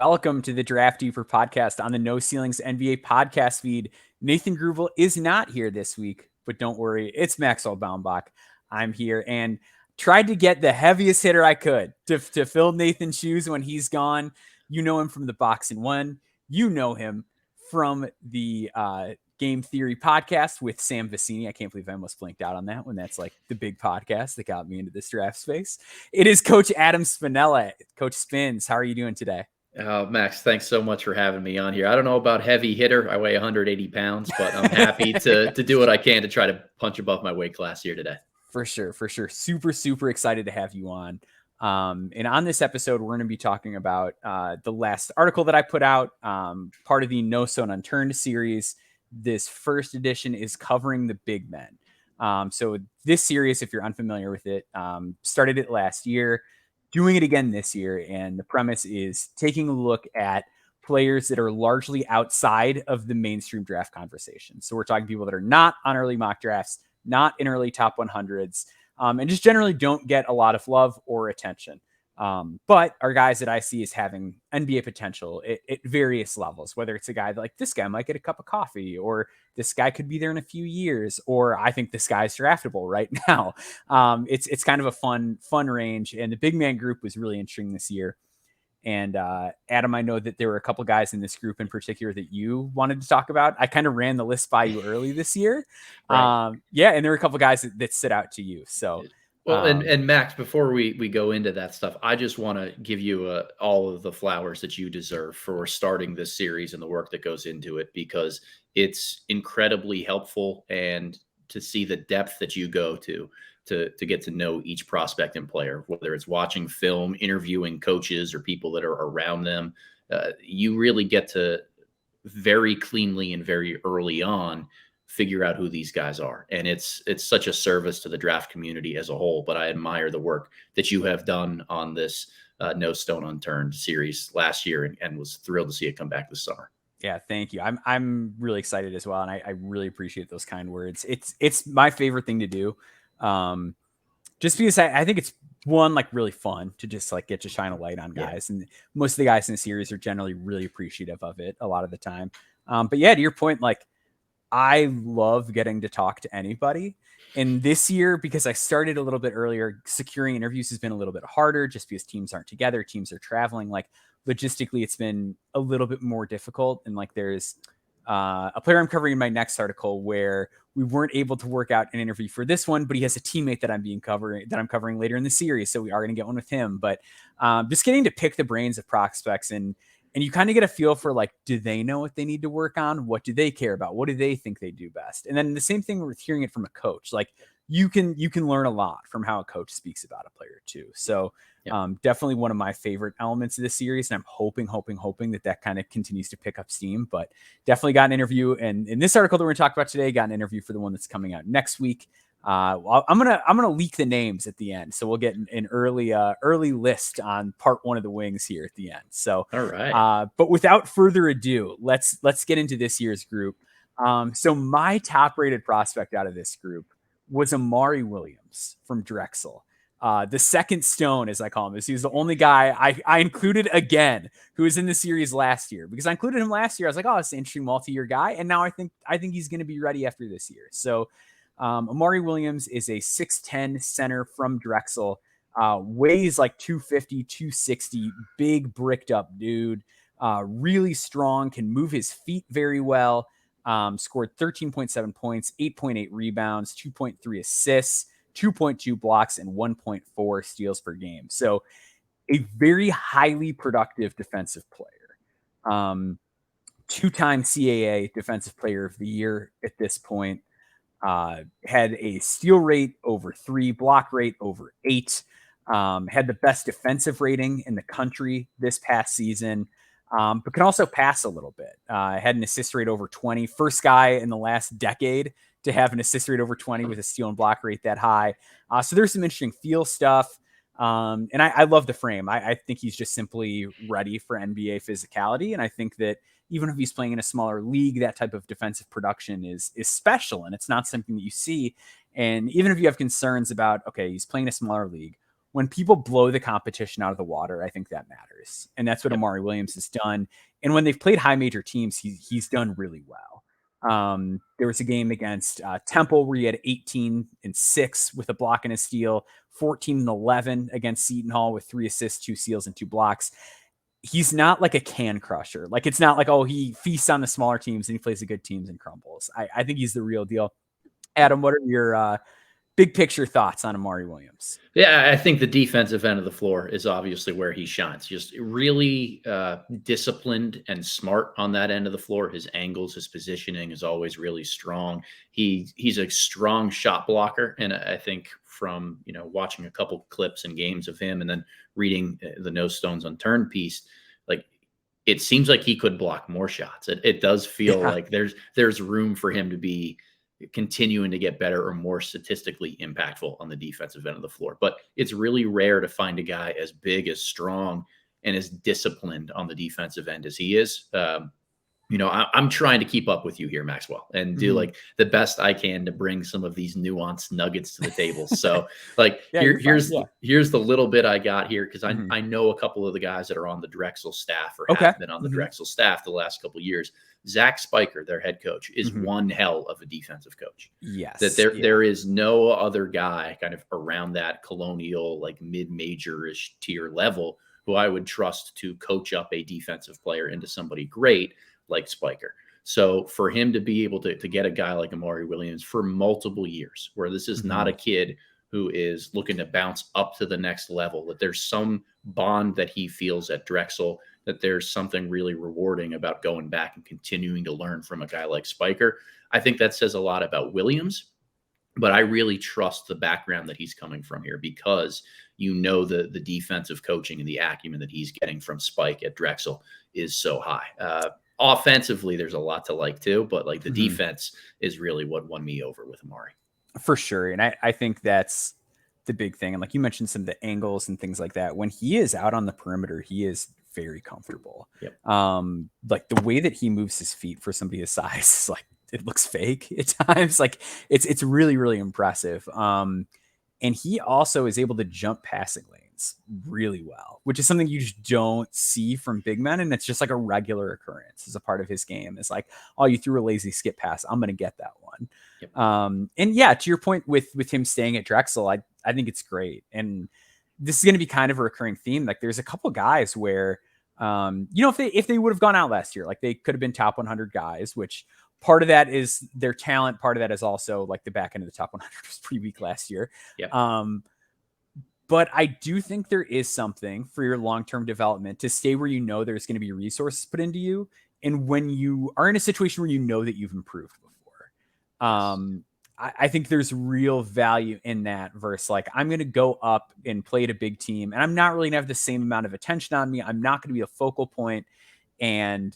Welcome to the Draft Deeper podcast on the No Ceilings NBA podcast feed. Nathan Grubel is not here this week, but don't worry, it's Maxwell Baumbach. I'm here and tried to get the heaviest hitter I could to fill Nathan's shoes when he's gone. You know him from the Box and One. You know him from the Game Theory podcast with Sam Vecini. I can't believe I almost blinked out on that one. That's like the big podcast that got me into this draft space. It is Coach Adam Spinella. Coach Spins, how are you doing today? Max, thanks so much for having me on here. I don't know about heavy hitter. I weigh 180 pounds, but I'm happy to do what I can to try to punch above my weight class here today. For sure. Super excited to have you on. And on this episode, we're going to be talking about the last article that I put out, part of the No Stone Unturned series. This first edition is covering the big men. So this series, if you're unfamiliar with it, started it last year, doing it again this year. And the premise is taking a look at players that are largely outside of the mainstream draft conversation. So we're talking people that are not on early mock drafts, not in early top 100s, and just generally don't get a lot of love or attention. But are guys that I see as having NBA potential at various levels, whether it's a guy that, like, this guy might get a cup of coffee, or this guy could be there in a few years, or I think this guy's draftable right now. It's kind of a fun range. And the big man group was really interesting this year. And Adam, I know that there were a couple guys in this group in particular that you wanted to talk about. I kind of ran the list by you early this year. Right. And there were a couple guys that stood out to you. So, well, and Max, before we go into that stuff, I just want to give you all of the flowers that you deserve for starting this series and the work that goes into it, because it's incredibly helpful, and to see the depth that you go to get to know each prospect and player, whether it's watching film, interviewing coaches or people that are around them. You really get to very cleanly and very early on figure out who these guys are. And it's such a service to the draft community as a whole. But I admire the work that you have done on this No Stone Unturned series last year, and was thrilled to see it come back this summer. Yeah, thank you. I'm really excited as well. And I really appreciate those kind words. It's my favorite thing to do. Just because I think it's one, like, really fun to just like get to shine a light on guys. Yeah. And most of the guys in the series are generally really appreciative of it a lot of the time. But yeah, to your point, like, I love getting to talk to anybody. And this year, because I started a little bit earlier, securing interviews has been a little bit harder just because teams aren't together. Teams are traveling. Like, logistically, it's been a little bit more difficult. And like, there's a player I'm covering in my next article where we weren't able to work out an interview for this one, but he has a teammate that I'm covering later in the series. So we are going to get one with him. But just getting to pick the brains of prospects, and you kind of get a feel for, like, do they know what they need to work on? What do they care about? What do they think they do best? And then the same thing with hearing it from a coach. Like, you can learn a lot from how a coach speaks about a player too. So definitely one of my favorite elements of this series. And I'm hoping that kind of continues to pick up steam, but definitely got an interview. And in this article that we're going to talk about today, got an interview for the one that's coming out next week. I'm gonna leak the names at the end, so we'll get an early list on part one of the wings here at the end. So, all right. But without further ado, let's get into this year's group. So my top rated prospect out of this group was Amari Williams from Drexel. The second stone, as I call him, is he's the only guy I included again who was in the series last year, because I included him last year. I was like, oh, it's an interesting multi-year guy, and now I think he's going to be ready after this year. So. Amari Williams is a 6'10" center from Drexel, weighs like 250, 260, big bricked up dude, really strong, can move his feet very well, scored 13.7 points, 8.8 rebounds, 2.3 assists, 2.2 blocks, and 1.4 steals per game. So a very highly productive defensive player. Two-time CAA Defensive Player of the Year at this point. Had a steal rate over 3, block rate over 8, had the best defensive rating in the country this past season, but can also pass a little bit. Had an assist rate over 20, first guy in the last decade to have an assist rate over 20 with a steal and block rate that high. So there's some interesting feel stuff. And I love the frame. I think he's just simply ready for NBA physicality. And I think that even if he's playing in a smaller league, that type of defensive production is special, and it's not something that you see. And even if you have concerns about, okay, he's playing in a smaller league, when people blow the competition out of the water, I think that matters. And that's what Yep. Amari Williams has done. And when they've played high major teams, he's done really well. There was a game against Temple where he had 18-6 with a block and a steal, 14-11 against Seton Hall with 3 assists, 2 steals, and 2 blocks. He's not like a can crusher. Like, it's not like, oh, he feasts on the smaller teams and he plays the good teams and crumbles. I think he's the real deal. Adam, what are your big picture thoughts on Amari Williams? Yeah, I think the defensive end of the floor is obviously where he shines. Just really disciplined and smart on that end of the floor. His angles, his positioning is always really strong. He's a strong shot blocker, and I think from watching a couple clips and games of him, and then reading the No Stones Unturned piece, like it seems like he could block more shots. It does feel like there's room for him to be continuing to get better or more statistically impactful on the defensive end of the floor. But it's really rare to find a guy as big, as strong, and as disciplined on the defensive end as he is. I'm trying to keep up with you here, Maxwell, and do like the best I can to bring some of these nuanced nuggets to the table. So like here's the little bit I got here, because I know a couple of the guys that are on the Drexel staff or have been on the Drexel staff the last couple of years. Zach Spiker, their head coach, is one hell of a defensive coach. Yes. That there is no other guy kind of around that Colonial, like mid-major-ish tier level who I would trust to coach up a defensive player into somebody great like Spiker. So for him to be able to get a guy like Amari Williams for multiple years, where this is not a kid who is looking to bounce up to the next level, that there's some bond that he feels at Drexel, that there's something really rewarding about going back and continuing to learn from a guy like Spiker. I think that says a lot about Williams, but I really trust the background that he's coming from here, because the defensive coaching and the acumen that he's getting from Spike at Drexel is so high. Offensively, there's a lot to like too, but like the defense is really what won me over with Amari. For sure. And I think that's the big thing. And like you mentioned, some of the angles and things like that, when he is out on the perimeter, he is very comfortable. Yep. Like the way that he moves his feet for somebody his size is like, it looks fake at times. Like it's really, really impressive. And he also is able to jump passing lanes really well, which is something you just don't see from big men. And it's just like a regular occurrence as a part of his game. It's like, oh, you threw a lazy skip pass, I'm going to get that one. Yep. And yeah, to your point with him staying at Drexel, I think it's great. And this is going to be kind of a recurring theme. Like there's a couple guys where, if they would have gone out last year, like they could have been top 100 guys, which part of that is their talent. Part of that is also like the back end of the top 100 was pretty weak last year. Yep. But I do think there is something for your long-term development to stay where there's going to be resources put into you. And when you are in a situation where that you've improved before, I think there's real value in that versus like, I'm going to go up and play at a big team and I'm not really gonna have the same amount of attention on me. I'm not going to be a focal point. And,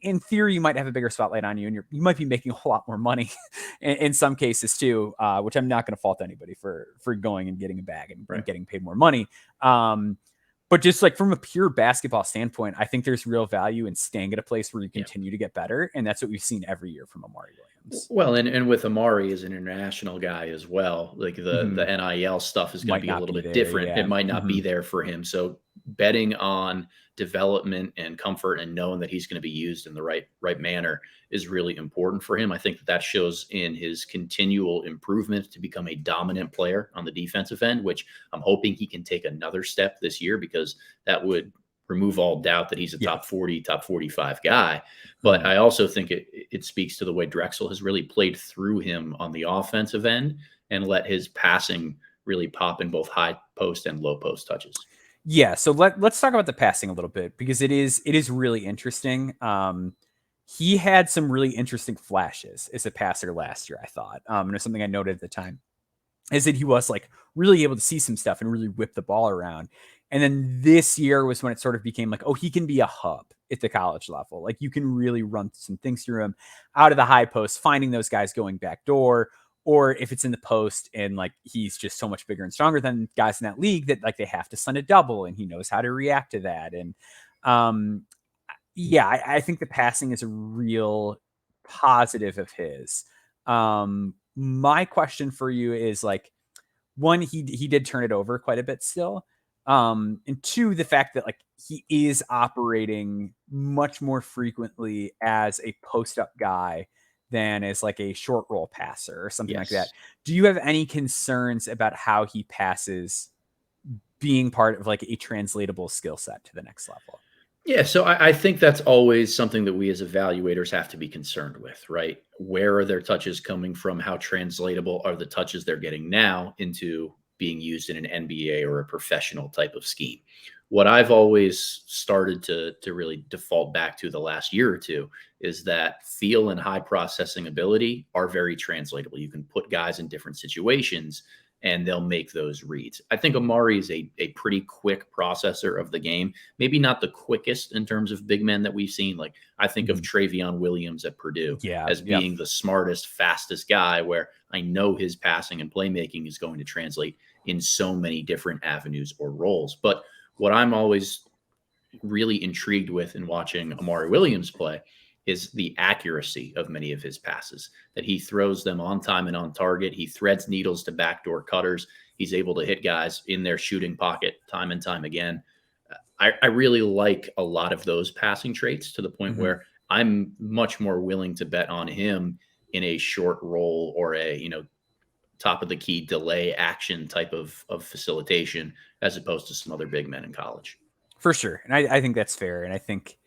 in theory, you might have a bigger spotlight on you and you might be making a whole lot more money in some cases too, which I'm not going to fault anybody for going and getting a bag and getting paid more money. But just like from a pure basketball standpoint, I think there's real value in staying at a place where you continue to get better. And that's what we've seen every year from Amari Williams. Well, and with Amari as an international guy as well, like the NIL stuff is going to be a little bit different. Yeah. It might not be there for him. So betting on development and comfort and knowing that he's going to be used in the right manner is really important for him. I think that shows in his continual improvement to become a dominant player on the defensive end, which I'm hoping he can take another step this year, because that would remove all doubt that he's a top 40, top 45 guy. But I also think it speaks to the way Drexel has really played through him on the offensive end and let his passing really pop in both high post and low post touches. Yeah, so let's talk about the passing a little bit, because it is really interesting. He had some really interesting flashes as a passer last year, I thought. And it's something I noted at the time, is that he was like really able to see some stuff and really whip the ball around. And then this year was when it sort of became like, oh, he can be a hub at the college level. Like you can really run some things through him out of the high post, finding those guys going back door, or if it's in the post and like he's just so much bigger and stronger than guys in that league that like they have to send a double and he knows how to react to that. And I think the passing is a real positive of his. My question for you is like, one, he did turn it over quite a bit still. And two, the fact that like he is operating much more frequently as a post-up guy than as like a short roll passer or something like that. Do you have any concerns about how he passes being part of like a translatable skill set to the next level? Yeah, so I think that's always something that we as evaluators have to be concerned with, right? Where are their touches coming from? How translatable are the touches they're getting now into being used in an NBA or a professional type of scheme? What I've always started to really default back to the last year or two is that feel and high processing ability are very translatable. You can put guys in different situations and they'll make those reads. I think Amari is a pretty quick processor of the game. Maybe not the quickest in terms of big men that we've seen. Like I think of Travion Williams at Purdue as being the smartest, fastest guy, where I know his passing and playmaking is going to translate in so many different avenues or roles. But what I'm always really intrigued with in watching Amari Williams play is the accuracy of many of his passes, that he throws them on time and on target. He threads needles to backdoor cutters. He's able to hit guys in their shooting pocket time and time again. I really like a lot of those passing traits to the point where I'm much more willing to bet on him in a short roll or a, top of the key delay action type of facilitation as opposed to some other big men in college. For sure. And I think that's fair. And I think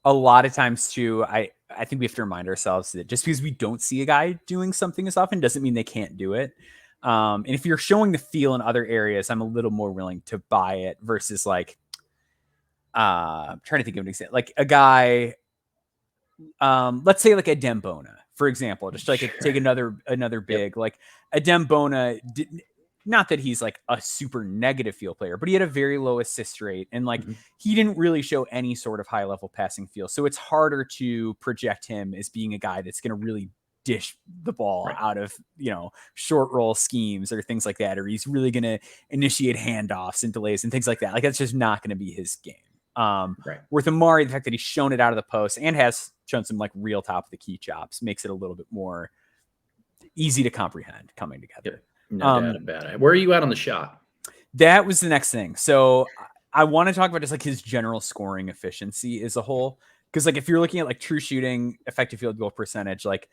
a lot of times too, I think we have to remind ourselves that just because we don't see a guy doing something as often doesn't mean they can't do it. And if you're showing the feel in other areas, I'm a little more willing to buy it versus like, I'm trying to think of an example, like a guy, let's say like a Dembona, for example, just like take another big, like a Dembona not that he's like a super negative field player, but he had a very low assist rate and like he didn't really show any sort of high level passing feel. So it's harder to project him as being a guy that's going to really dish the ball out of, short roll schemes or things like that. Or he's really going to initiate handoffs and delays and things like that. Like that's just not going to be his game. With Amari, the fact that he's shown it out of the post and has shown some like real top of the key chops makes it a little bit more easy to comprehend coming together. No doubt about it. Where are you at on the shot? That was the next thing. So I want to talk about just like his general scoring efficiency as a whole. Because like if you're looking at like true shooting, effective field goal percentage, like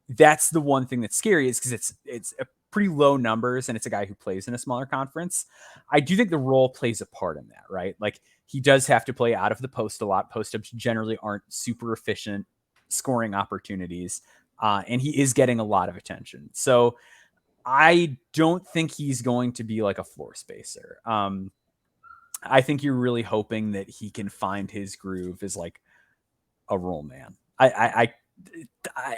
that's the one thing that's scary is because it's a pretty low numbers and it's a guy who plays in a smaller conference. I do think the role plays a part in that, right? Like he does have to play out of the post a lot. Post-ups generally aren't super efficient scoring opportunities. And he is getting a lot of attention. So I don't think he's going to be like a floor spacer. I think you're really hoping that he can find his groove as like a roll man. I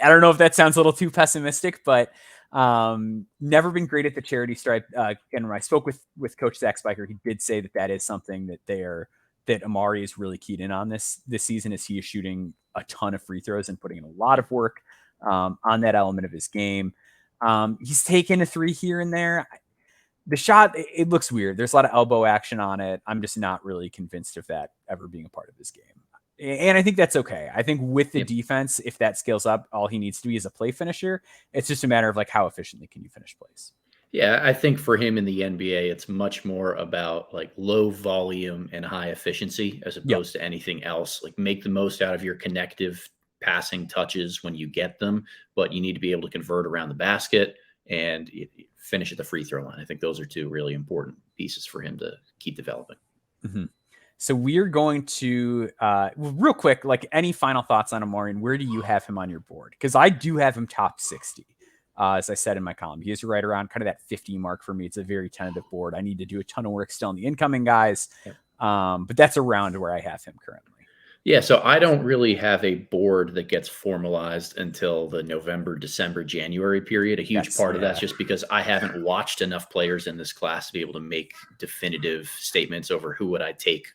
don't know if that sounds a little too pessimistic, but never been great at the charity stripe. And when I spoke with Coach Zach Spiker, he did say that is something that Amari is really keyed in on this season, as he is shooting a ton of free throws and putting in a lot of work on that element of his game. He's taken a three here and there. The shot, it looks weird. There's a lot of elbow action on it. I'm just not really convinced of that ever being a part of his game. And I think that's okay. I think with the defense, if that scales up, all he needs to be is a play finisher. It's just a matter of like how efficiently can you finish plays. Yeah, I think for him in the NBA, it's much more about like low volume and high efficiency as opposed to anything else. Like make the most out of your connective passing touches when you get them, but you need to be able to convert around the basket and finish at the free throw line. I think those are two really important pieces for him to keep developing. So we're going to real quick, like any final thoughts on Amari and where do you have him on your board? Because I do have him top 60. As I said in my column, he is right around kind of that 50 mark for me. It's a very tentative board. I need to do a ton of work still on the incoming guys. But that's around where I have him currently. Yeah, so I don't really have a board that gets formalized until the November, December, January period. A huge part of that's just because I haven't watched enough players in this class to be able to make definitive statements over who would I take,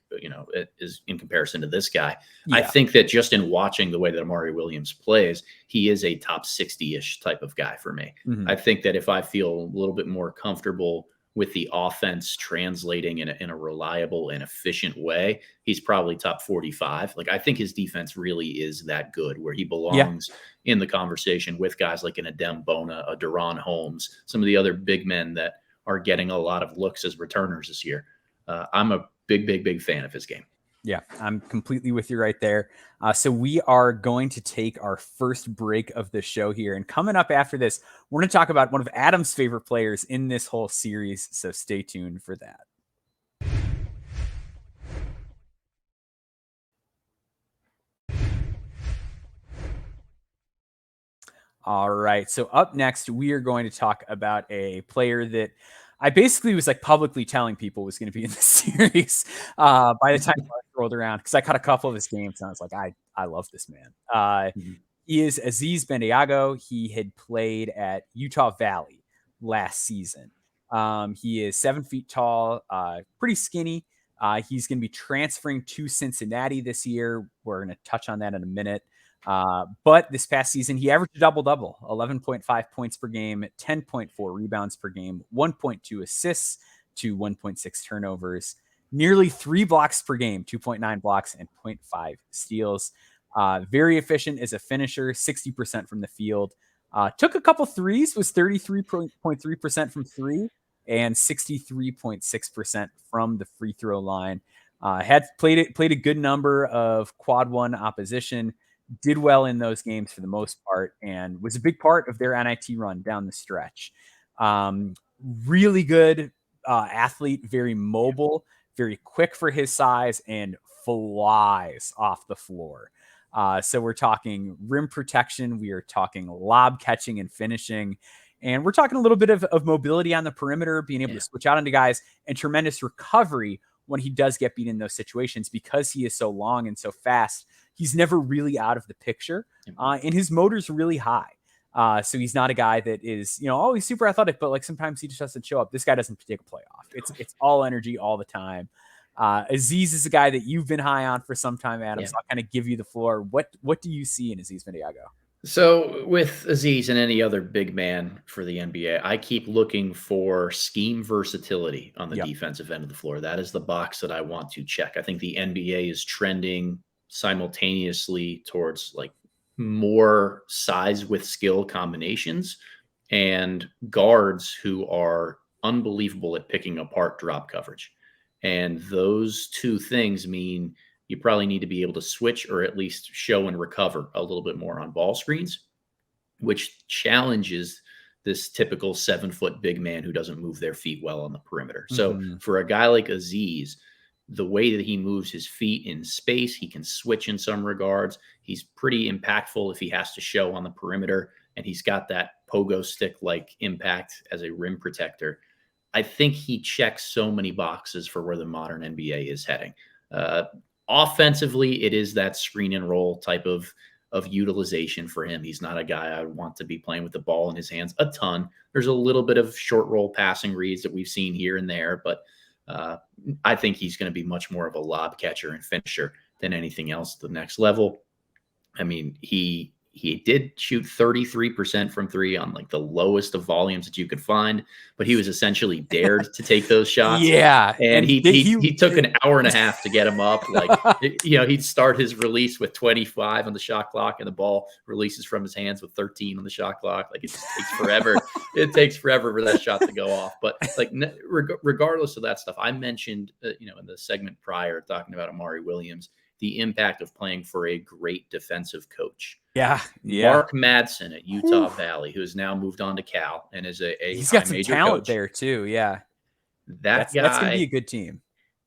is in comparison to this guy. I think that just in watching the way that Amari Williams plays, he is a top 60-ish type of guy for me. I think that if I feel a little bit more comfortable with the offense translating in a reliable and efficient way, he's probably top 45. Like, I think his defense really is that good where he belongs in the conversation with guys like an Adem Bona, a Deron Holmes, some of the other big men that are getting a lot of looks as returners this year. I'm a big fan of his game. Yeah, I'm completely with you right there. So we are going to take our first break of the show here. And coming up after this, we're going to talk about one of Adam's favorite players in this whole series. So stay tuned for that. All right. So up next, we are going to talk about a player that I basically was like publicly telling people was going to be in the series by the time I rolled around, because I caught a couple of his games and I was like, I love this man. He is Aziz Bandaogo. He had played at Utah Valley last season. He is 7 feet tall, pretty skinny. He's going to be transferring to Cincinnati this year. We're going to touch on that in a minute. But this past season, he averaged a double-double, 11.5 points per game, 10.4 rebounds per game, 1.2 assists to 1.6 turnovers, nearly 3 blocks per game, 2.9 blocks and 0.5 steals. Very efficient as a finisher, 60% from the field. Took a couple threes, was 33.3% from three and 63.6% from the free throw line. Had played a good number of quad one opposition, did well in those games for the most part, and was a big part of their NIT run down the stretch. Really good athlete, very mobile, very quick for his size, and flies off the floor. So we're talking rim protection, we are talking lob catching and finishing, and we're talking a little bit of mobility on the perimeter, being able to switch out into guys, and tremendous recovery when he does get beat in those situations, because he is so long and so fast. He's never really out of the picture, and his motor's really high. So he's not a guy that is, always super athletic, but like sometimes he just doesn't show up. This guy doesn't take a play off. It's all energy all the time. Aziz is a guy that you've been high on for some time, Adam. So I'll kind of give you the floor. What do you see in Aziz Bandaogo? So with Aziz and any other big man for the NBA, I keep looking for scheme versatility on the defensive end of the floor. That is the box that I want to check. I think the NBA is trending simultaneously towards like more size with skill combinations and guards who are unbelievable at picking apart drop coverage. And those two things mean you probably need to be able to switch or at least show and recover a little bit more on ball screens, which challenges this typical 7-foot big man who doesn't move their feet well on the perimeter. So for a guy like Aziz, the way that he moves his feet in space, he can switch in some regards. He's pretty impactful if he has to show on the perimeter, and he's got that pogo stick-like impact as a rim protector. I think he checks so many boxes for where the modern NBA is heading. Offensively, it is that screen and roll type of utilization for him. He's not a guy I want to be playing with the ball in his hands a ton. There's a little bit of short roll passing reads that we've seen here and there, but I think he's going to be much more of a lob catcher and finisher than anything else at the next level. I mean, he did shoot 33% from three on like the lowest of volumes that you could find, but he was essentially dared to take those shots. Yeah. And he took an hour and a half to get him up. Like, he'd start his release with 25 on the shot clock and the ball releases from his hands with 13 on the shot clock. Like, it just takes forever. It takes forever for that shot to go off. But like, regardless of that stuff, I mentioned, in the segment prior talking about Amari Williams, the impact of playing for a great defensive coach. Yeah. Mark Madsen at Utah Valley, who has now moved on to Cal and is he's got some talent coach there too. Yeah. That's going to be a good team.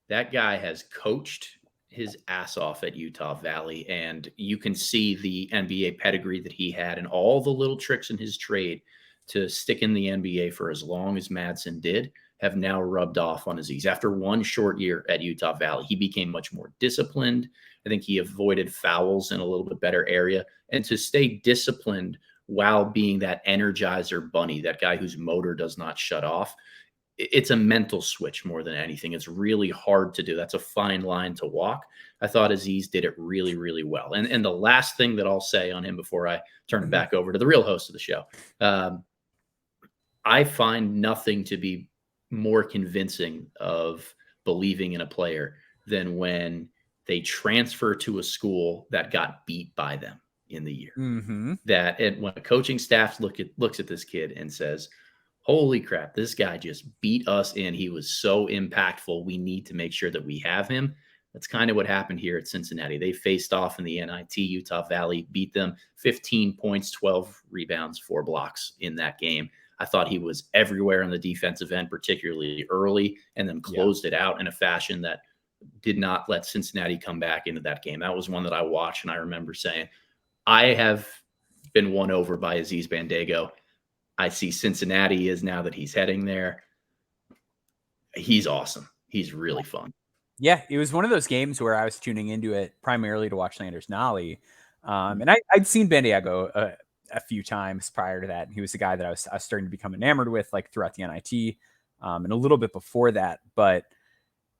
That guy has coached his ass off at Utah Valley, and you can see the NBA pedigree that he had and all the little tricks in his trade to stick in the NBA for as long as Madsen did have now rubbed off on Aziz. After one short year at Utah Valley, he became much more disciplined. I think he avoided fouls in a little bit better area. And to stay disciplined while being that energizer bunny, that guy whose motor does not shut off, it's a mental switch more than anything. It's really hard to do. That's a fine line to walk. I thought Aziz did it really, really well. And the last thing that I'll say on him before I turn it back over to the real host of the show, I find nothing to be more convincing of believing in a player than when they transfer to a school that got beat by them in the year. That when a coaching staff looks at this kid and says, Holy crap, this guy just beat us in. He was so impactful. We need to make sure that we have him. That's kind of what happened here at Cincinnati. They faced off in the NIT. Utah Valley beat them 15 points, 12 rebounds, 4 blocks in that game. I thought he was everywhere on the defensive end, particularly early, and then closed it out in a fashion that did not let Cincinnati come back into that game. That was one that I watched, and I remember saying, I have been won over by Aziz Bandaogo. I see Cincinnati is now that he's heading there. He's awesome. He's really fun. Yeah, it was one of those games where I was tuning into it primarily to watch Landers Nolly. And I'd seen Bandaogo a few times prior to that. And he was the guy that I was starting to become enamored with, like throughout the NIT and a little bit before that. But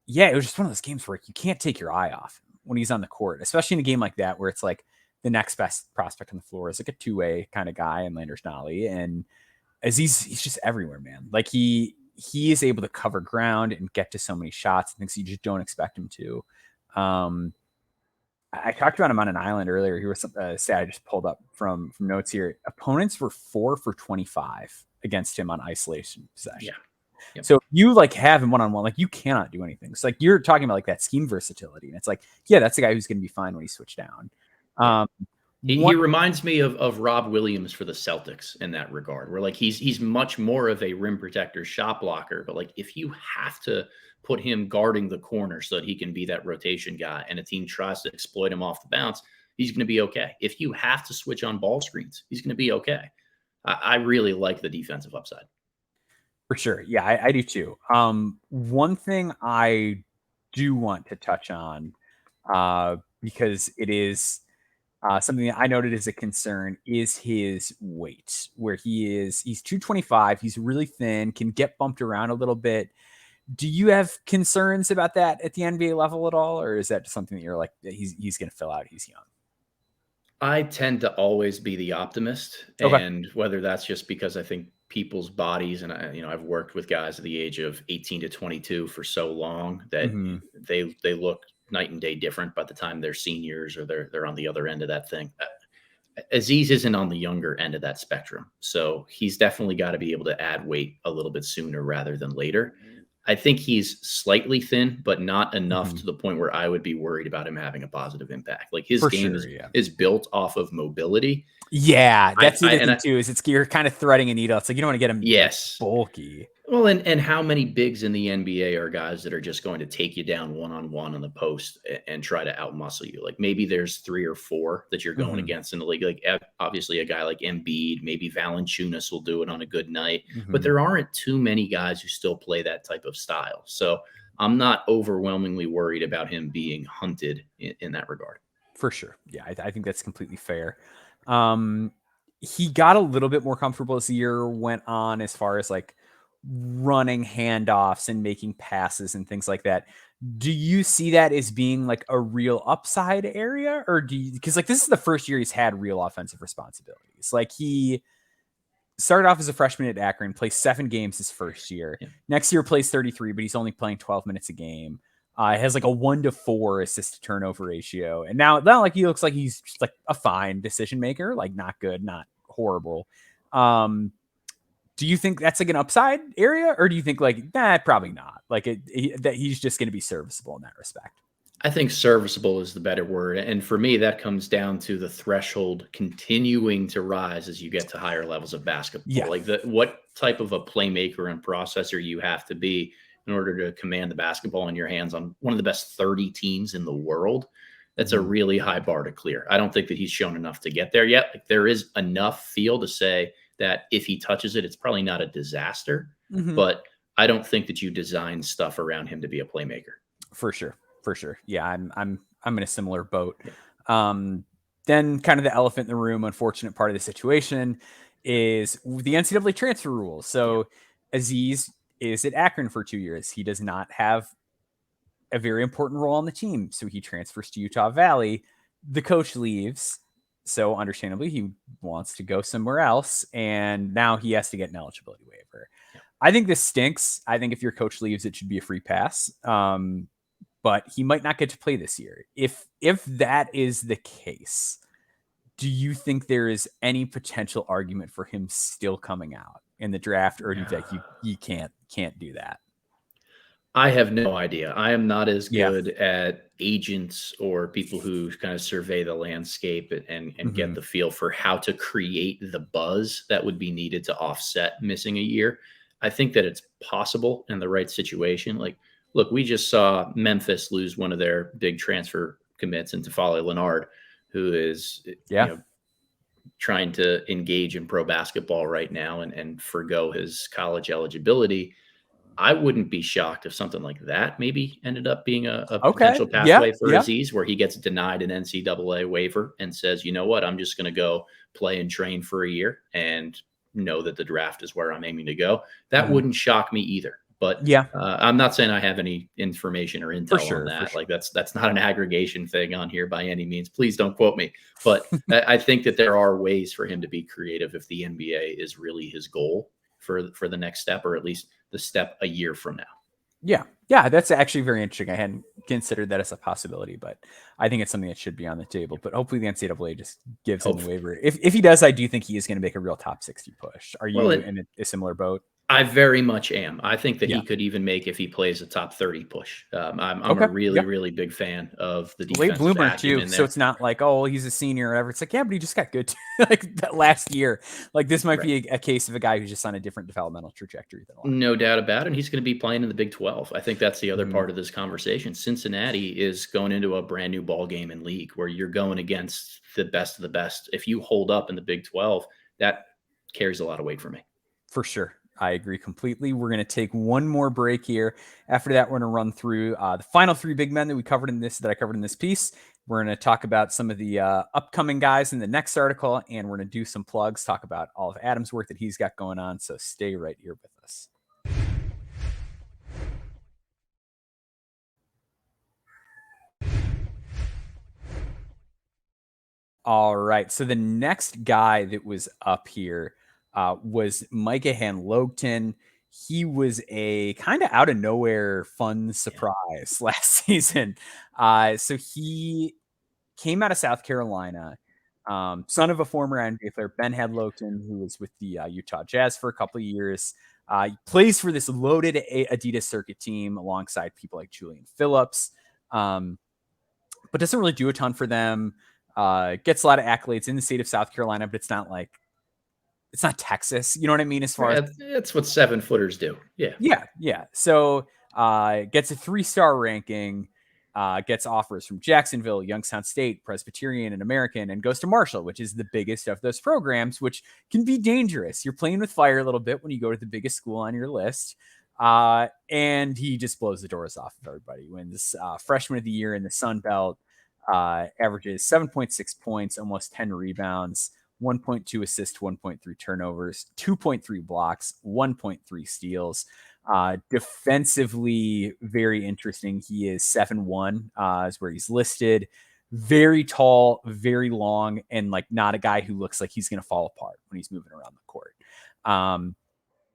yeah, it was just one of those games where you can't take your eye off him when he's on the court, especially in a game like that where it's like the next best prospect on the floor is like a two-way kind of guy in Landers Nolly. And Aziz, he's just everywhere, man. Like he is able to cover ground and get to so many shots and things you just don't expect him to. I talked about him on an island earlier. He was a stat I just pulled up from notes here. Opponents were 4 for 25 against him on isolation possession. Yeah. Yep. So you like have him one-on-one, like you cannot do anything. So like you're talking about like that scheme versatility. And it's like, yeah, that's the guy who's going to be fine when he switched down. He reminds me of Rob Williams for the Celtics in that regard, where like he's much more of a rim protector, shot blocker. But like if you have to put him guarding the corner so that he can be that rotation guy, and a team tries to exploit him off the bounce, he's going to be okay. If you have to switch on ball screens, he's going to be okay. I really like the defensive upside. For sure. Yeah, I do too. One thing I do want to touch on, because it is something that I noted as a concern, is his weight, where he's 225. He's really thin, can get bumped around a little bit. Do you have concerns about that at the NBA level at all? Or is that something that you're like, he's going to fill out? He's young. I tend to always be the optimist. Okay. And whether that's just because I think people's bodies, and I've worked with guys at the age of 18 to 22 for so long that they look night and day different by the time they're seniors or they're on the other end of that thing. Aziz isn't on the younger end of that spectrum. So he's definitely got to be able to add weight a little bit sooner rather than later. I think he's slightly thin, but not enough to the point where I would be worried about him having a positive impact. Like his game is built off of mobility. Yeah, that's the other thing too. Is you're kind of threading a needle. It's like you don't want to get him bulky. Well, and how many bigs in the NBA are guys that are just going to take you down one-on-one on the post and try to outmuscle you? Like maybe there's 3 or 4 that you're going against in the league. Like obviously a guy like Embiid, maybe Valanciunas will do it on a good night, but there aren't too many guys who still play that type of style. So I'm not overwhelmingly worried about him being hunted in that regard. For sure. Yeah, I think that's completely fair. He got a little bit more comfortable as the year went on, as far as like running handoffs and making passes and things like that. Do you see that as being like a real upside area, or because like this is the first year he's had real offensive responsibilities? Like he started off as a freshman at Akron, plays 7 games his first year. Next year plays 33, but he's only playing 12 minutes a game. Has like a 1-to-4 assist to turnover ratio. And now like he looks like he's just like a fine decision maker, like not good, not horrible. Do you think that's like an upside area, or do you think like, probably not? Like that he's just going to be serviceable in that respect? I think serviceable is the better word. And for me, that comes down to the threshold continuing to rise as you get to higher levels of basketball. Yeah. Like what type of a playmaker and processor you have to be in order to command the basketball in your hands on one of the best 30 teams in the world. That's a really high bar to clear. I don't think that he's shown enough to get there yet. Like there is enough feel to say that if he touches it, it's probably not a disaster, but I don't think that you design stuff around him to be a playmaker. For sure. Yeah. I'm in a similar boat. Then kind of the elephant in the room, unfortunate part of the situation is the NCAA transfer rules. So Aziz is at Akron for 2 years. He does not have a very important role on the team. So he transfers to Utah Valley. The coach leaves. So understandably, he wants to go somewhere else. And now he has to get an eligibility waiver. I think this stinks. I think if your coach leaves, it should be a free pass. But he might not get to play this year. If that is the case, do you think there is any potential argument for him still coming out in the draft, or do you think you can't do that? I have no idea. I am not as Yeah. good at agents or people who kind of survey the landscape and get the feel for how to create the buzz that would be needed to offset missing a year. I think that it's possible in the right situation. Like, look, we just saw Memphis lose one of their big transfer commits into Folly Leonard, who is, trying to engage in pro basketball right now and forgo his college eligibility. I wouldn't be shocked if something like that maybe ended up being a Okay. potential Yeah. pathway for Yeah. Aziz, where he gets denied an NCAA waiver and says, you know what, I'm just going to go play and train for a year and know that the draft is where I'm aiming to go. That wouldn't shock me either. But Yeah. I'm not saying I have any information or intel on that. For sure. Like that's not an aggregation thing on here by any means. Please don't quote me. But I think that there are ways for him to be creative if the NBA is really his goal for the next step, or at least the step a year from now. Yeah. Yeah. That's actually very interesting. I hadn't considered that as a possibility, but I think it's something that should be on the table. But hopefully the NCAA just gives him the waiver. If he does, I do think he is going to make a real top 60 push. Are you in a similar boat? I very much am. I think that he could even make, if he plays, a top 30 push. I'm a really big fan of the defense. Late bloomer too, so it's not like, oh, he's a senior or whatever. It's like, yeah, but he just got good like that last year. Like this might be a case of a guy who's just on a different developmental trajectory than a lot. No doubt about it. And he's going to be playing in the Big 12. I think that's the other part of this conversation. Cincinnati is going into a brand new ball game in league where you're going against the best of the best. If you hold up in the Big 12, that carries a lot of weight for me. For sure. I agree completely. We're going to take one more break here. After that, we're going to run through the final three big men that I covered in this piece. We're going to talk about some of the upcoming guys in the next article, and we're going to do some plugs, talk about all of Adam's work that he's got going on. So stay right here with us. All right. So the next guy that was up here was Micah Handlogten. He was a kind of out of nowhere fun surprise last season. So he came out of South Carolina, son of a former NBA player, Ben Handlogten, who was with the Utah Jazz for a couple of years. He plays for this loaded Adidas circuit team alongside people like Julian Phillips, but doesn't really do a ton for them. Gets a lot of accolades in the state of South Carolina, but it's not Texas. You know what I mean? As far as it's what 7-footers do. Yeah. So gets a 3-star ranking, gets offers from Jacksonville, Youngstown State, Presbyterian, and American, and goes to Marshall, which is the biggest of those programs, which can be dangerous. You're playing with fire a little bit when you go to the biggest school on your list. And he just blows the doors off of everybody. Wins freshman of the year in the Sun Belt. Averages 7.6 points, almost 10 rebounds, 1.2 assists, 1.3 turnovers, 2.3 blocks, 1.3 steals. Defensively, very interesting. He is 7'1", is where he's listed. Very tall, very long, and like not a guy who looks like he's going to fall apart when he's moving around the court.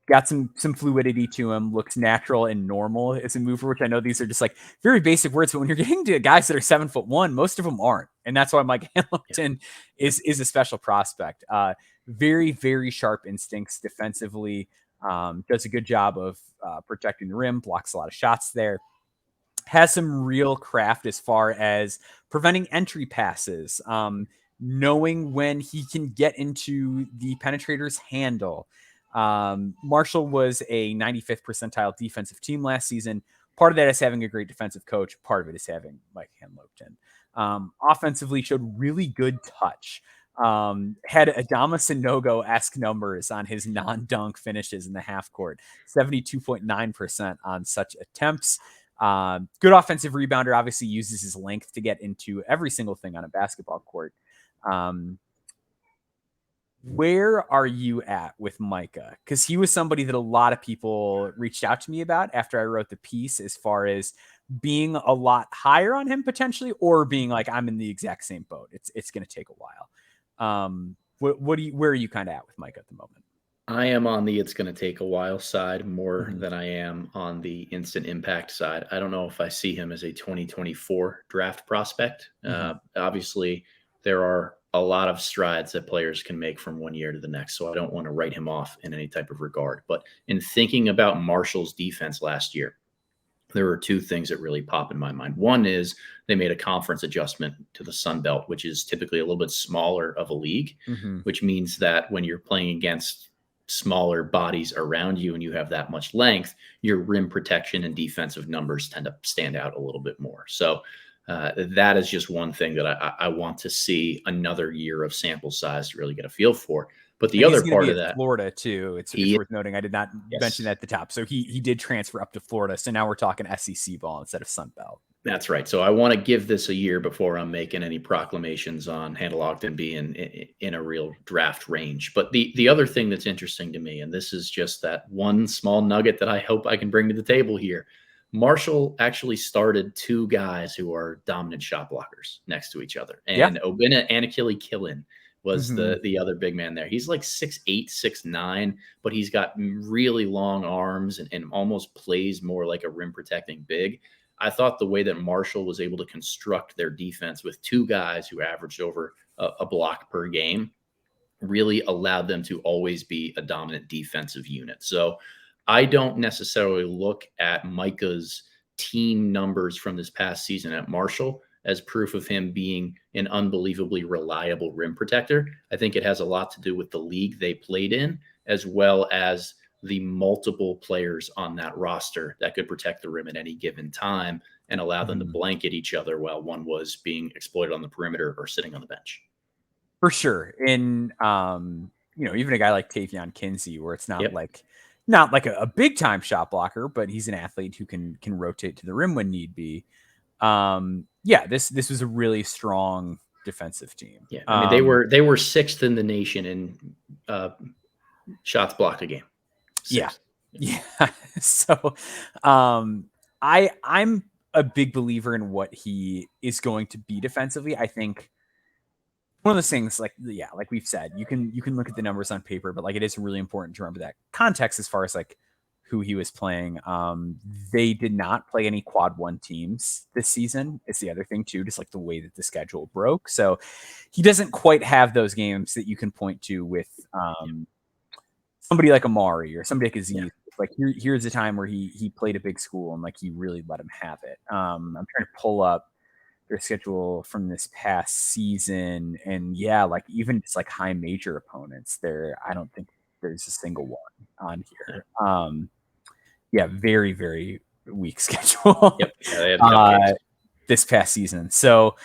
Got some fluidity to him, looks natural and normal as a mover, which I know these are just like very basic words, but when you're getting to guys that are 7'1", most of them aren't. And that's why Mike Handlogten is a special prospect. Very, very sharp instincts defensively. Does a good job of protecting the rim, blocks a lot of shots there. Has some real craft as far as preventing entry passes, knowing when he can get into the penetrator's handle. Marshall was a 95th percentile defensive team last season. Part of that is having a great defensive coach. Part of it is having Mike Handlogten. Offensively showed really good touch. Had Adama Sanogo-esque numbers on his non-dunk finishes in the half court, 72.9% on such attempts. Good offensive rebounder, obviously uses his length to get into every single thing on a basketball court. Where are you at with Micah? Because he was somebody that a lot of people reached out to me about after I wrote the piece, as far as being a lot higher on him potentially, or being like, I'm in the exact same boat. It's going to take a while. Where are you kind of at with Micah at the moment? I am on the it's going to take a while side more than I am on the instant impact side. I don't know if I see him as a 2024 draft prospect. Obviously, there are a lot of strides that players can make from one year to the next. So I don't want to write him off in any type of regard. But in thinking about Marshall's defense last year, there were two things that really pop in my mind. One is they made a conference adjustment to the Sun Belt, which is typically a little bit smaller of a league, which means that when you're playing against smaller bodies around you and you have that much length, your rim protection and defensive numbers tend to stand out a little bit more. So that is just one thing that I want to see another year of sample size to really get a feel for. But the other part of that, Florida too. It's worth noting. I did not mention that at the top. So he did transfer up to Florida. So now we're talking SEC ball instead of Sun Belt. That's right. So I want to give this a year before I'm making any proclamations on Handlogten being in a real draft range. But the other thing that's interesting to me, and this is just that one small nugget that I hope I can bring to the table here. Marshall actually started two guys who are dominant shot blockers next to each other. And Obinna Anakili Killen was the other big man there. He's like 6'8", 6'9", but he's got really long arms and almost plays more like a rim protecting big. I thought the way that Marshall was able to construct their defense with two guys who averaged over a block per game really allowed them to always be a dominant defensive unit. So I don't necessarily look at Micah's team numbers from this past season at Marshall as proof of him being an unbelievably reliable rim protector. I think it has a lot to do with the league they played in, as well as the multiple players on that roster that could protect the rim at any given time and allow them to blanket each other while one was being exploited on the perimeter or sitting on the bench. For sure. And, even a guy like Tavion Kinsey, where it's not like a big time shot blocker, but he's an athlete who can rotate to the rim when need be. This was a really strong defensive team. Yeah, I mean they were sixth in the nation in shots blocked a game. Sixth. Yeah. So, I'm a big believer in what he is going to be defensively. I think one of those things, like we've said, you can look at the numbers on paper, but like it is really important to remember that context as far as like who he was playing. They did not play any quad one teams this season. It's the other thing too, just like the way that the schedule broke. So he doesn't quite have those games that you can point to with somebody like Amari or somebody like Aziz. Like here's a time where he played a big school and like he really let him have it. I'm trying to pull up their schedule from this past season, and like even just like high major opponents there, I don't think there's a single one on here. Very, very weak schedule. This past season. So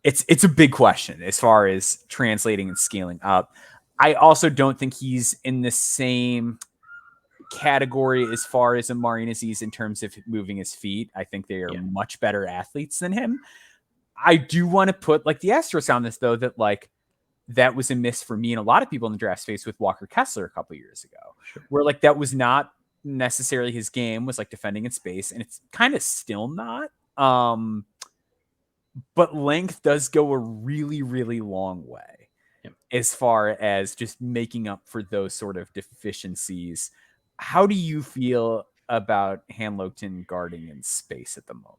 it's a big question as far as translating and scaling up. I also don't think he's in the same category as far as Amari and Aziz in terms of moving his feet. I think they are much better athletes than him. I do want to put like the asterisk on this though, that like that was a miss for me and a lot of people in the draft space with Walker Kessler a couple years ago, where like that was not necessarily his game, was like defending in space, and it's kind of still not. But length does go a really, really long way as far as just making up for those sort of deficiencies. How do you feel about Handlogten guarding in space at the moment?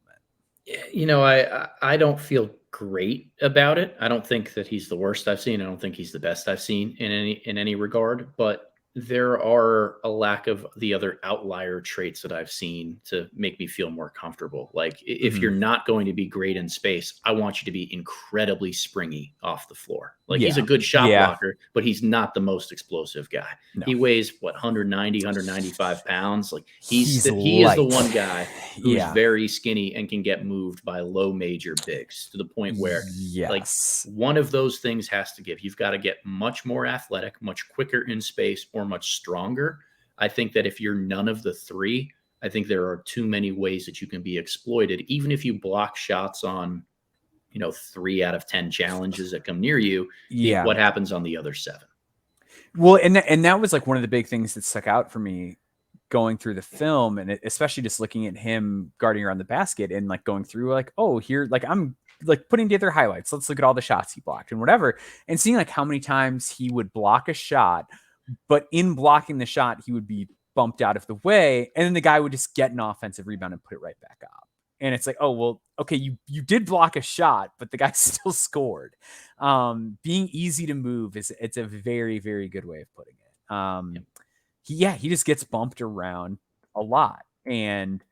I don't feel great about it. I don't think that he's the worst I've seen. I don't think he's the best I've seen in any regard, but there are a lack of the other outlier traits that I've seen to make me feel more comfortable. Like if you're not going to be great in space, I want you to be incredibly springy off the floor. Like he's a good shot blocker, but he's not the most explosive guy. No. He weighs 190, 195 pounds. Like he is the one guy who's very skinny and can get moved by low major bigs to the point where like one of those things has to give. You've got to get much more athletic, much quicker in space, or much stronger. I think that if you're none of the three, I think there are too many ways that you can be exploited. Even if you block shots on, 3 out of 10 challenges that come near you, what happens on the other 7? Well, and that was like one of the big things that stuck out for me going through the film, and especially just looking at him guarding around the basket and like going through like, oh, here, like I'm like putting together highlights. Let's look at all the shots he blocked and whatever, and seeing like how many times he would block a shot, but in blocking the shot, he would be bumped out of the way, and then the guy would just get an offensive rebound and put it right back up. And it's like, oh, well, okay, you did block a shot, but the guy still scored. Being easy to move it's a very, very good way of putting it. He just gets bumped around a lot. And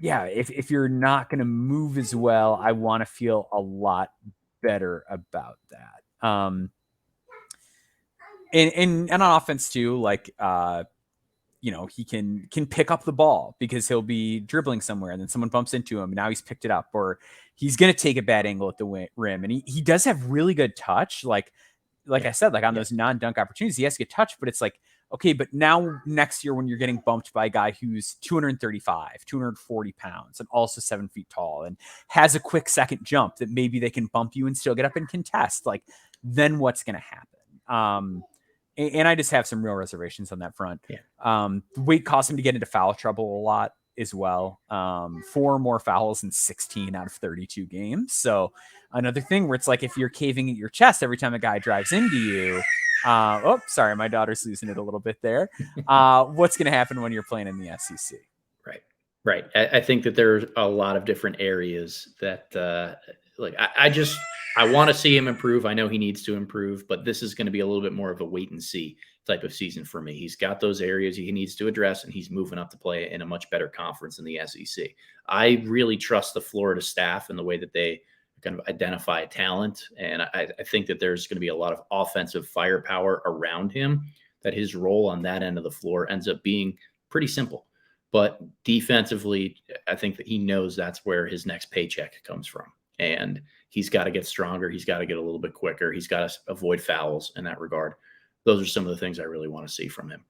if you're not going to move as well, I want to feel a lot better about that. And on offense too, like, he can pick up the ball because he'll be dribbling somewhere and then someone bumps into him and now he's picked it up, or he's going to take a bad angle at the rim. And he does have really good touch. Like I said, like on those non-dunk opportunities, he has to get touched, but it's like, okay, but now next year when you're getting bumped by a guy who's 235, 240 pounds and also 7 feet tall and has a quick second jump that maybe they can bump you and still get up and contest, like, then what's going to happen? And I just have some real reservations on that front. The weight cost him to get into foul trouble a lot as well. 4 more fouls in 16 out of 32 games. So another thing where it's like, if you're caving at your chest every time a guy drives into you, sorry, my daughter's losing it a little bit there. What's going to happen when you're playing in the SEC? Right. I think that there's a lot of different areas that, I want to see him improve. I know he needs to improve, but this is going to be a little bit more of a wait and see type of season for me. He's got those areas he needs to address, and he's moving up to play in a much better conference in the SEC. I really trust the Florida staff and the way that they kind of identify talent. And I think that there's going to be a lot of offensive firepower around him, that his role on that end of the floor ends up being pretty simple. But defensively, I think that he knows that's where his next paycheck comes from. And he's got to get stronger. He's got to get a little bit quicker. He's got to avoid fouls in that regard. Those are some of the things I really want to see from him.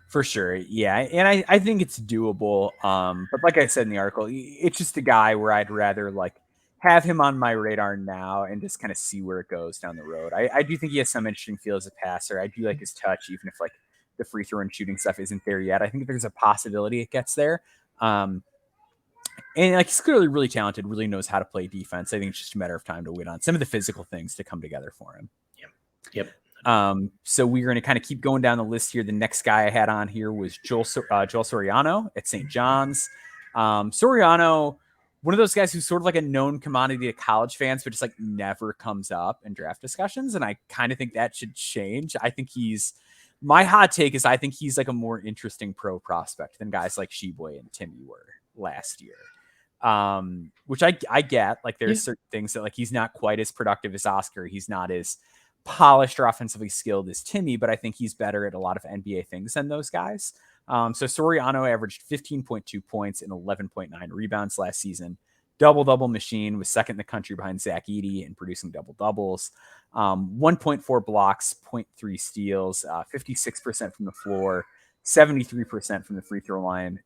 For sure. Yeah. And I think it's doable. But like I said in the article, it's just a guy where I'd rather like have him on my radar now and just kind of see where it goes down the road. I do think he has some interesting feel as a passer. I do like his touch, even if like the free throw and shooting stuff isn't there yet. I think there's a possibility it gets there. And like, he's clearly really talented, really knows how to play defense. I think it's just a matter of time to wait on some of the physical things to come together for him. Yep. So we're going to kind of keep going down the list here. The next guy I had on here was Joel Soriano at St. John's. Soriano, one of those guys who's sort of like a known commodity to college fans, but just like never comes up in draft discussions. And I kind of think that should change. I think my hot take is I think he's like a more interesting pro prospect than guys like Sheboy and Timmy were last year. Which I get, like, there's certain things that like, he's not quite as productive as Oscar. He's not as polished or offensively skilled as Timmy, but I think he's better at a lot of NBA things than those guys. So Soriano averaged 15.2 points and 11.9 rebounds last season. Double-double machine, was second in the country behind Zach Edey in producing double-doubles. 1.4 blocks, 0.3 steals, 56% from the floor, 73% from the free throw line.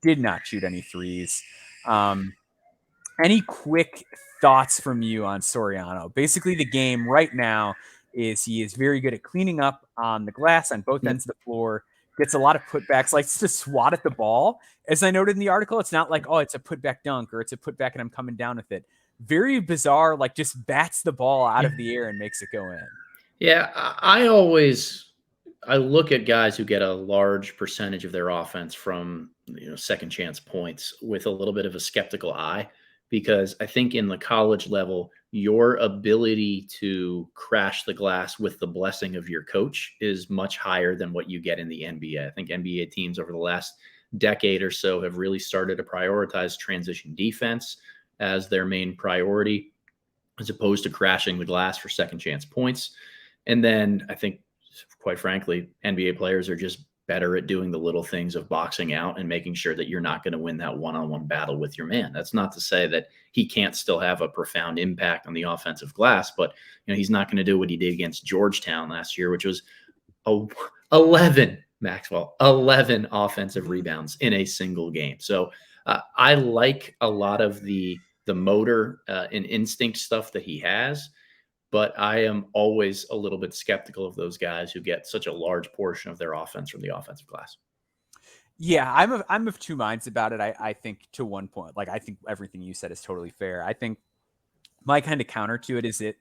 Did not shoot any threes. Any quick thoughts from you on Soriano? Basically, the game right now is he is very good at cleaning up on the glass on both ends of the floor, gets a lot of putbacks, likes to swat at the ball. As I noted in the article, it's not like, oh, it's a putback dunk or it's a putback and I'm coming down with it. Very bizarre, like just bats the ball out of the air and makes it go in. Yeah, I look at guys who get a large percentage of their offense from, second chance points with a little bit of a skeptical eye, because I think in the college level, your ability to crash the glass with the blessing of your coach is much higher than what you get in the NBA. I think NBA teams over the last decade or so have really started to prioritize transition defense as their main priority, as opposed to crashing the glass for second chance points. And then I think, quite frankly, NBA players are just better at doing the little things of boxing out and making sure that you're not going to win that one-on-one battle with your man. That's not to say that he can't still have a profound impact on the offensive glass, but he's not going to do what he did against Georgetown last year, which was 11 offensive rebounds in a single game. So I like a lot of the motor and instinct stuff that he has, but I am always a little bit skeptical of those guys who get such a large portion of their offense from the offensive glass. Yeah, I'm of two minds about it. I think to one point, like, I think everything you said is totally fair. I think my kind of counter to it is that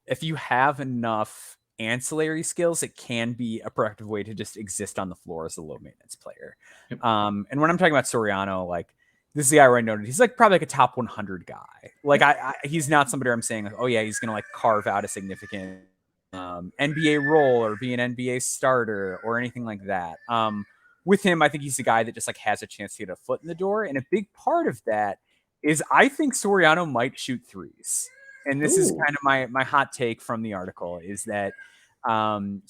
if you have enough ancillary skills, it can be a productive way to just exist on the floor as a low maintenance player. Yep. And when I'm talking about Soriano, like, this is the guy where I noted he's like probably like a top 100 guy. Like he's not somebody where I'm saying like, oh yeah, he's gonna like carve out a significant NBA role or be an NBA starter or anything like that. With him, I think he's the guy that just like has a chance to get a foot in the door, and a big part of that is I think Soriano might shoot threes. And this is kind of my hot take from the article is that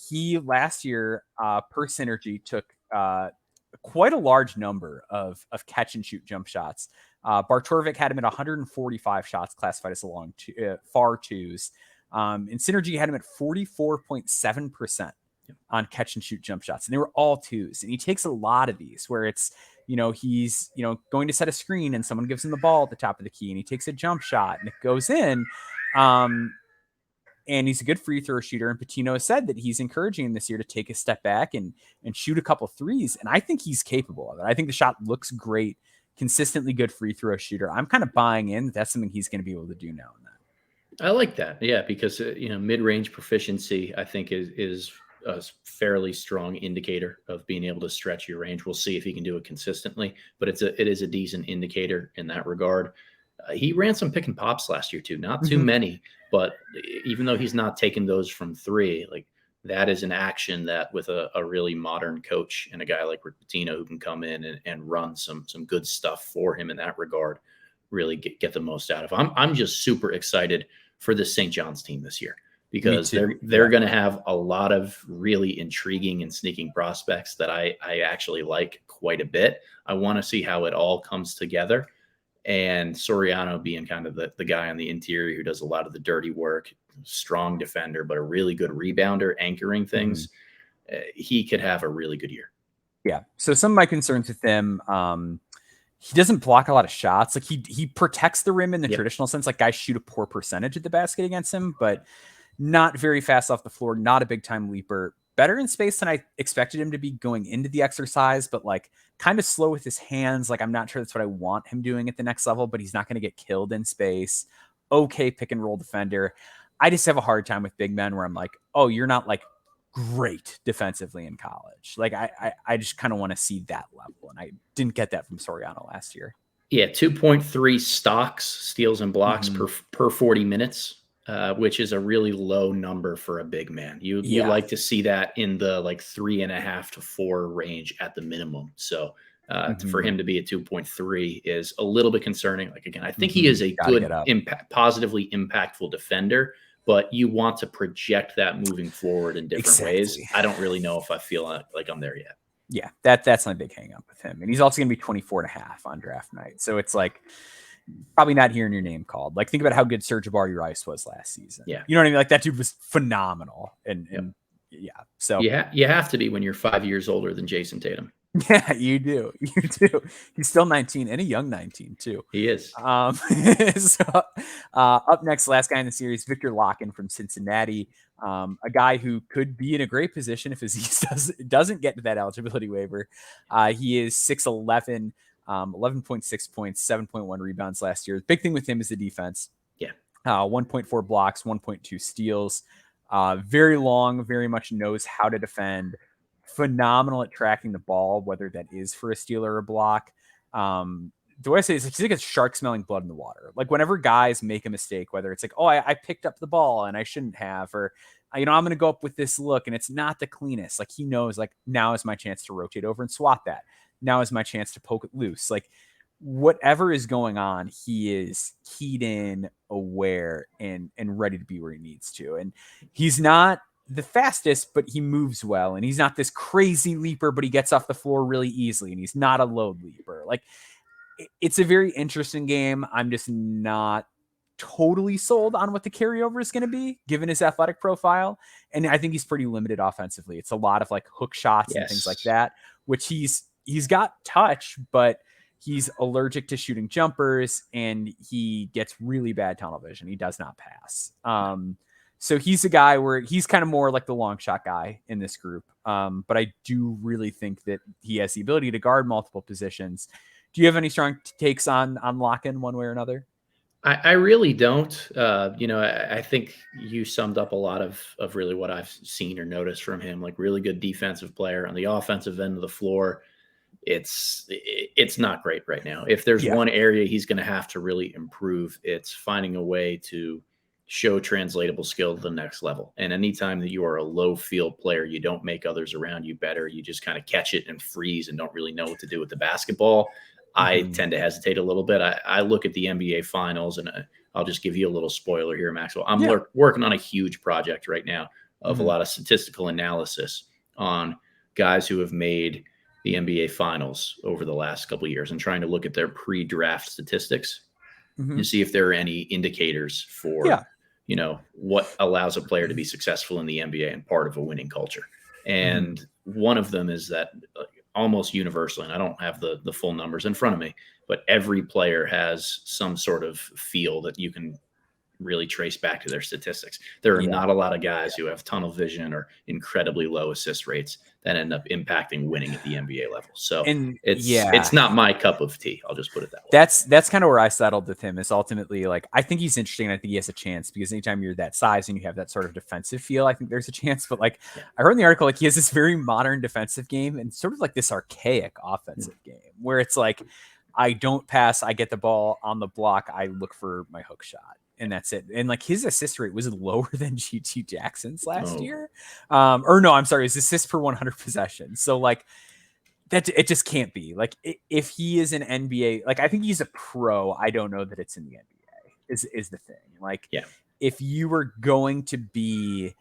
he last year per synergy took quite a large number of catch and shoot jump shots. Bartorvik had him at 145 shots classified as far twos. And Synergy had him at 44.7% on catch and shoot jump shots. And they were all twos. And he takes a lot of these where it's, he's, going to set a screen and someone gives him the ball at the top of the key and he takes a jump shot and it goes in. And he's a good free throw shooter. And Pitino has said that he's encouraging him this year to take a step back and shoot a couple threes. And I think he's capable of it. I think the shot looks great, consistently good free throw shooter. I'm kind of buying in that that's something he's going to be able to do now and then. I like that. Yeah, because, mid-range proficiency, I think is a fairly strong indicator of being able to stretch your range. We'll see if he can do it consistently, but it is a decent indicator in that regard. He ran some pick and pops last year too, not too many, but even though he's not taking those from three, like that is an action that with a really modern coach and a guy like Rick Pitino who can come in and run some good stuff for him in that regard, really get the most out of. I'm just super excited for the St. John's team this year because they're going to have a lot of really intriguing and sneaking prospects that I actually like quite a bit. I want to see how it all comes together. And Soriano being kind of the guy on the interior who does a lot of the dirty work, strong defender, but a really good rebounder, anchoring things. He could have a really good year. Yeah. So some of my concerns with him, he doesn't block a lot of shots. Like he protects the rim in the traditional sense. Like guys shoot a poor percentage at the basket against him, but not very fast off the floor, not a big time leaper. Better in space than I expected him to be going into the exercise, but like kind of slow with his hands. Like I'm not sure that's what I want him doing at the next level, but he's not going to get killed in space. Okay, pick and roll defender. I just have a hard time with big men where I'm like, oh, you're not like great defensively in college. Like I just kind of want to see that level. And I didn't get that from Soriano last year. Yeah. 2.3 stocks, steals and blocks per 40 minutes. Which is a really low number for a big man. You like to see that in the like 3.5 to 4 range at the minimum. So for him to be at 2.3 is a little bit concerning. Like, again, I think he is a good positively impactful defender, but you want to project that moving forward in different ways. I don't really know if I feel like I'm there yet. Yeah, that's my big hang up with him. And he's also going to be 24.5 on draft night. So it's like, probably not hearing your name called. Like think about how good Serge Abari Rice was last season. Yeah. You know what I mean? Like that dude was phenomenal. And yeah. So you have to be when you're 5 years older than Jason Tatum. Yeah, you do. He's still 19 and a young 19 too. He is. So up next, last guy in the series, Victor Locken from Cincinnati. A guy who could be in a great position if Aziz doesn't get to that eligibility waiver. He is 6'11", 11.6 points, 7.1 rebounds last year. The big thing with him is the defense. Yeah. 1.4 blocks, 1.2 steals. Very long, very much knows how to defend. Phenomenal at tracking the ball, whether that is for a steal or a block. The way I say it is he's like a shark smelling blood in the water. Like whenever guys make a mistake, whether it's like, oh, I picked up the ball and I shouldn't have, or, I'm going to go up with this look and it's not the cleanest. Like he knows like now is my chance to rotate over and swat that. Now is my chance to poke it loose. Like whatever is going on, he is keyed in, aware, and ready to be where he needs to. And he's not the fastest, but he moves well. And he's not this crazy leaper, but he gets off the floor really easily. And he's not a load leaper. Like it's a very interesting game. I'm just not totally sold on what the carryover is going to be given his athletic profile. And I think he's pretty limited offensively. It's a lot of like hook shots and things like that, which he's got touch, but he's allergic to shooting jumpers and he gets really bad tunnel vision. He does not pass. So he's a guy where he's kind of more like the long shot guy in this group. But I do really think that he has the ability to guard multiple positions. Do you have any strong takes on Locken one way or another? I really don't. I think you summed up a lot of really what I've seen or noticed from him, like really good defensive player on the offensive end of the floor. it's not great right now. If there's one area he's going to have to really improve, it's finding a way to show translatable skill to the next level. And anytime that you are a low field player, you don't make others around you better. You just kind of catch it and freeze and don't really know what to do with the basketball. I tend to hesitate a little bit. I look at the NBA finals, and I'll just give you a little spoiler here, Maxwell. I'm working on a huge project right now of a lot of statistical analysis on guys who have made the NBA finals over the last couple of years and trying to look at their pre-draft statistics to see if there are any indicators for, what allows a player to be successful in the NBA and part of a winning culture. And one of them is that almost universally, and I don't have the full numbers in front of me, but every player has some sort of feel that you can really trace back to their statistics. There are not a lot of guys who have tunnel vision or incredibly low assist rates that end up impacting winning at the NBA level. So it's not my cup of tea. I'll just put it that way. That's kind of where I settled with him, is ultimately, like, I think he's interesting. And I think he has a chance, because anytime you're that size and you have that sort of defensive feel, I think there's a chance. But like, I heard in the article, like, he has this very modern defensive game and sort of like this archaic offensive game where it's like, I don't pass, I get the ball on the block, I look for my hook shot, and that's it. And like, his assist rate was lower than GT Jackson's last year. Or no, I'm sorry, his assists per 100 possessions. So like, that it just can't be. Like, if he is an NBA, like, I think he's a pro. I don't know that it's in the NBA is the thing. Like, if you were going to be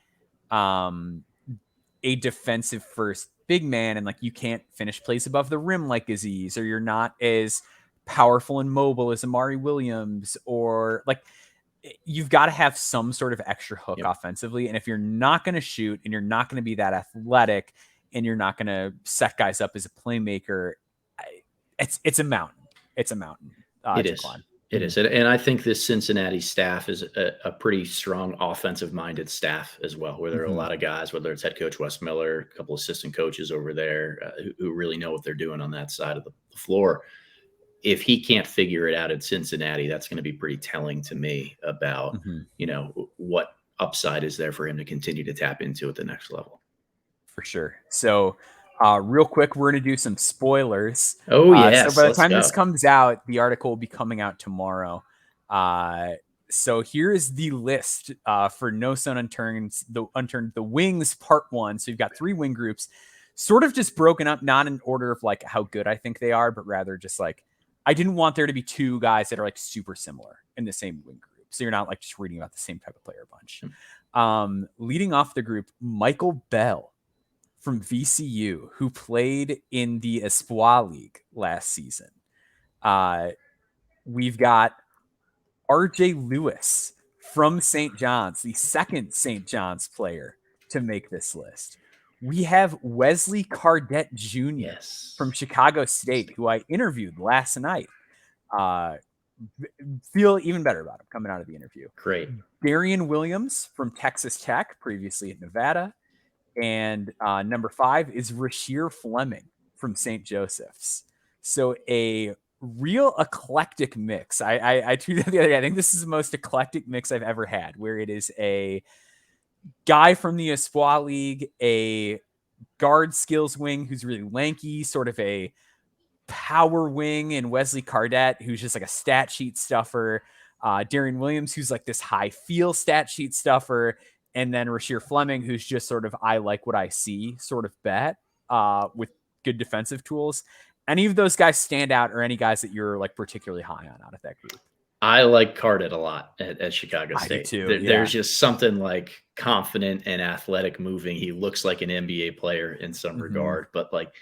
a defensive first big man, and like, you can't finish plays above the rim like Aziz, or you're not as powerful and mobile as Amari Williams, or like, you've got to have some sort of extra hook offensively. And if you're not going to shoot, and you're not going to be that athletic, and you're not going to set guys up as a playmaker, it's a mountain. It's a mountain. It is. Climb. It is. And I think this Cincinnati staff is a pretty strong offensive-minded staff as well, where there are a lot of guys, whether it's head coach Wes Miller, a couple assistant coaches over there who really know what they're doing on that side of the floor. If he can't figure it out at Cincinnati, that's going to be pretty telling to me about, what upside is there for him to continue to tap into at the next level. For sure. So real quick, we're going to do some spoilers. Oh, yes. So by the time this comes out, the article will be coming out tomorrow. So here is the list for No Stone Unturned, the Wings Part 1. So you've got 3 wing groups, sort of just broken up, not in order of like how good I think they are, but rather just like, I didn't want there to be 2 guys that are like super similar in the same wing group. So you're not like just reading about the same type of player bunch. Leading off the group, Michael Bell from VCU, who played in the Espoir League last season. We've got RJ Lewis from St. John's, the second St. John's player to make this list. We have Wesley Cardette Jr. From Chicago State, who I interviewed last night. Feel even better about him coming out of the interview. Great. Darian Williams from Texas Tech, previously at Nevada. And number 5 is Rasheer Fleming from St. Joseph's. So a real eclectic mix. I tweeted the other day, I think this is the most eclectic mix I've ever had, where it is a guy from the Espoir League, a guard skills wing who's really lanky, sort of a power wing, and Wesley Cardette, who's just like a stat sheet stuffer. Darian Williams, who's like this high feel stat sheet stuffer. And then Rasheer Fleming, who's just sort of, I like what I see sort of bet with good defensive tools. Any of those guys stand out, or any guys that you're like particularly high on out of that group? I like Cardette a lot at Chicago State. I do too, There's just something like confident and athletic moving. He looks like an NBA player in some regard, but like,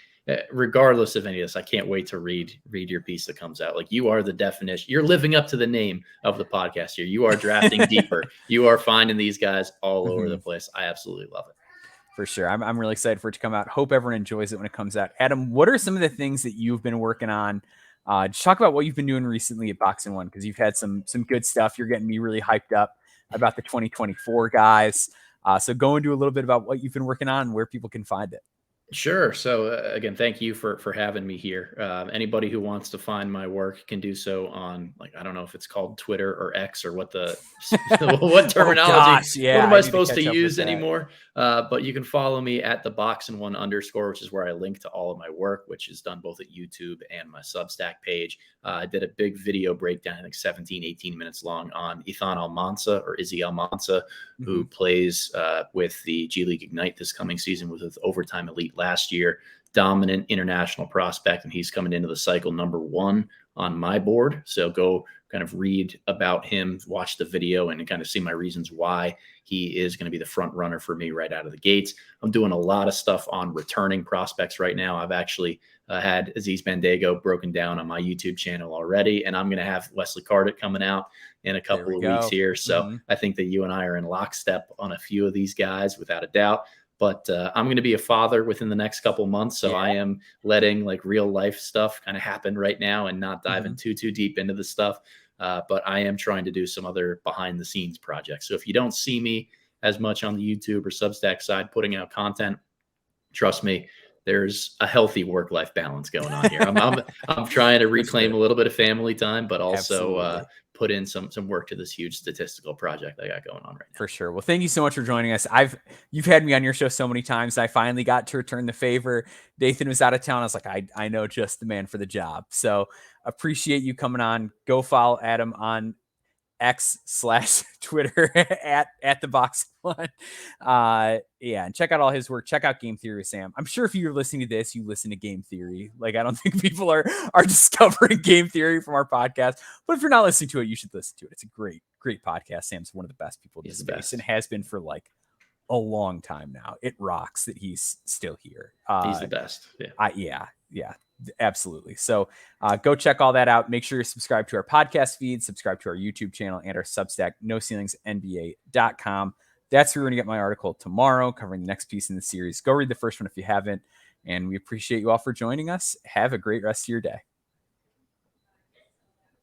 regardless of any of this, I can't wait to read your piece that comes out. Like, you are the definition. You're living up to the name of the podcast here. You are drafting deeper. You are finding these guys all over the place. I absolutely love it. For sure. I'm really excited for it to come out. Hope everyone enjoys it when it comes out. Adam, what are some of the things that you've been working on? Just talk about what you've been doing recently at Boxing One, because you've had some good stuff. You're getting me really hyped up about the 2024 guys. So go into a little bit about what you've been working on and where people can find it. Sure. So again, thank you for having me here. Anybody who wants to find my work can do so on, like, I don't know if it's called Twitter or X or what the what Oh terminology. gosh, What yeah, am I I need to supposed to catch up with use that. anymore? But you can follow me at the box and one_, which is where I link to all of my work, which is done both at YouTube and my Substack page. I did a big video breakdown, I think 17, 18 minutes long, on Ethan Almanza, or Izzy Almanza, who plays with the G League Ignite this coming season, with Overtime Elite last year. Dominant international prospect, and he's coming into the cycle #1 on my board. So go kind of read about him, watch the video, and kind of see my reasons why he is going to be the front runner for me right out of the gates. I'm doing a lot of stuff on returning prospects right now. I've actually had Aziz Bandaogo broken down on my YouTube channel already, and I'm going to have Wesley Cardit coming out in a couple of weeks here. So I think that you and I are in lockstep on a few of these guys, without a doubt. But I'm going to be a father within the next couple months. So I am letting like real life stuff kind of happen right now and not diving too deep into the stuff. But I am trying to do some other behind the scenes projects. So if you don't see me as much on the YouTube or Substack side putting out content, trust me, there's a healthy work-life balance going on here. I'm trying to reclaim a little bit of family time, but also put in some work to this huge statistical project I got going on right now. For sure. Well, thank you so much for joining us. You've had me on your show so many times. I finally got to return the favor. Dathan was out of town. I was like, I know just the man for the job. So appreciate you coming on. Go follow Adam on X/Twitter at the box one. And check out all his work. Check out Game Theory with Sam. I'm sure if you're listening to this, you listen to Game Theory. Like, I don't think people are discovering Game Theory from our podcast, but if you're not listening to it, you should listen to it. It's a great podcast. Sam's one of the best people in this space and has been for like a long time now. It rocks that he's still here. He's the best. Yeah, absolutely. So go check all that out. Make sure you're subscribed to our podcast feed, subscribe to our YouTube channel and our Substack, NoCeilingsNBA.com. That's where we're going to get my article tomorrow covering the next piece in the series. Go read the first one if you haven't. And we appreciate you all for joining us. Have a great rest of your day.